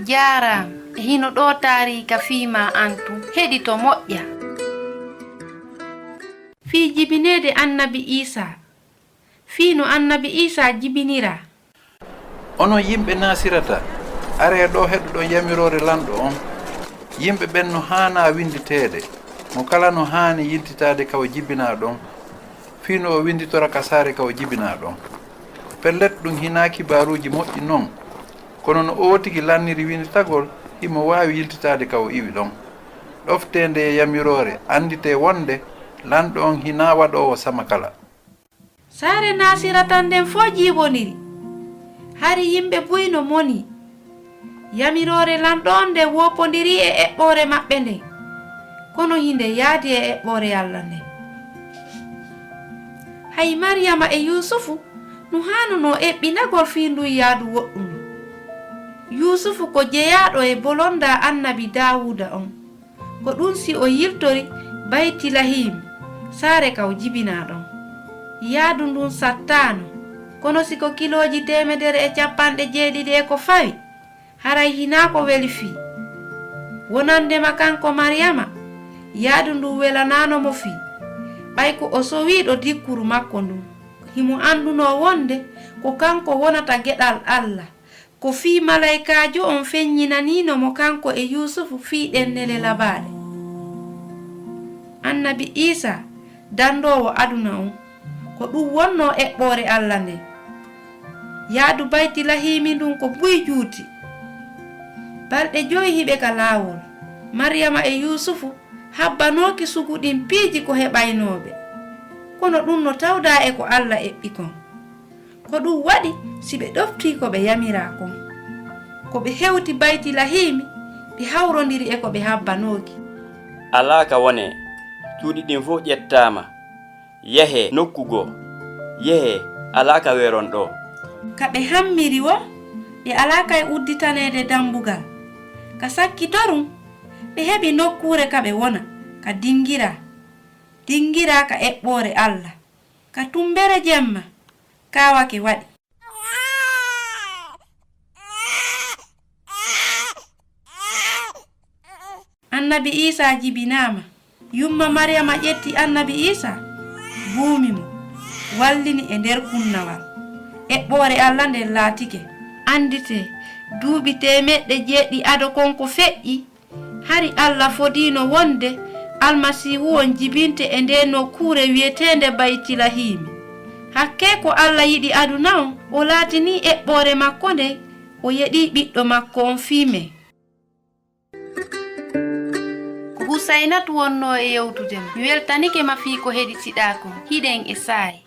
Jaram hino ɗo taarika fiima antu heɗito moƴƴa. Fii jibinede Annabi Iisaa. Fiino Annabi Iisaa jibinira. Ono yimɓe nasirata are ɗo heɗuɗo yamirore lanɗo on. Yimɓe ɓen no haana winditeede, mo kala no haani yiltitaade kawo jibina ɗon. Fiino o winditora kasaare kawo jibina ɗon. Pellet ɗum hina kibaruuji moƴƴi non, kono no o tigi lanniri winditagol himo waawi yiltitaade kawo iwi ɗon. Ɗofteende e yamirore andite wonde lanɗo on hina waɗowo sama kala. Saare nasiratan nden fo jiiboniri. Hari yimɓe buyno moni. Yamirore lanɗo on nde wopodiri e eɓɓore maɓɓe nde. Kono hinde yaadi e eɓɓore Allah nde. Hay Maryama e Yusufu no hanuno eɓɓinagol fiindu yaadu woɗɗum. Yusufu ko jeyaɗo e bolonda Annabi Dawuda on. Ko ɗum si o yiltori Baytilahim, saare kaw jibina ɗon. Yaadu ndun sattano, kono siko kiloji 150 ko fawi, haray hina ko weli fii. Wonandema kanko Maryama, yaadu ndu welanano mo fii. Ɓay ko o sowiɗo dikkuru makko ndun, himo anduno wonde ko kanko wonata geɗal Allah, ko fii malaikajo on feññinanino mo kanko e Yusufu fii ɗennele labaɗe. Annabi Iisaa dandowo aduna on, ko ɗum wonno eɓɓore Allah nde. Yaadu Baytilahimi ndun ko buy juuti. Balɗe 5 hiɓe ka laawol. Maryama e Yusufu habbanoki suguɗin piiji ko heɓaynoɓe. Kono ɗum no tawda e ko Allah eɓɓi kon. Ko ɗum waɗi si ɓe ɗofti ko ɓe yamira kon. Ko ɓe hewti Baytilahimi ɓe hawrodiri e ko ɓe habbanoki. Alaka wone cuuɗi ɗin fof ƴettama. Yehe nokkugo, yehe alaka weron ɗo. Ka ɓe hammiri wo ɓe alaka e udditanede dambugal. Ka sakkitorum ɓe heɓi nokkure ka ɓe wona, ka dingira ka eɓɓore Allah. Ka tumbere jemma kawake waɗi. Annabi Iisaa jibinaama. Yumma Maryama ƴetti Annabi Iisaa, buumi mo, wallini e nder kunnawal. Eɓɓore Allah nden laatike. Andite duuɓi 700 konko feƴƴi, hari Allah fodino wonde almasihu on jibinte e nde nokkure wiyetende Baytilahimi. Hakke ko Allah yiɗi aduna on, o laatini eɓɓore makko nde, o yeɗi ɓiɗɗo makko on fiime. Husainatu wonno e yewtudema. Mi weltanike ma fii ko heɗitiɗa kon. Hiɗen e saayi.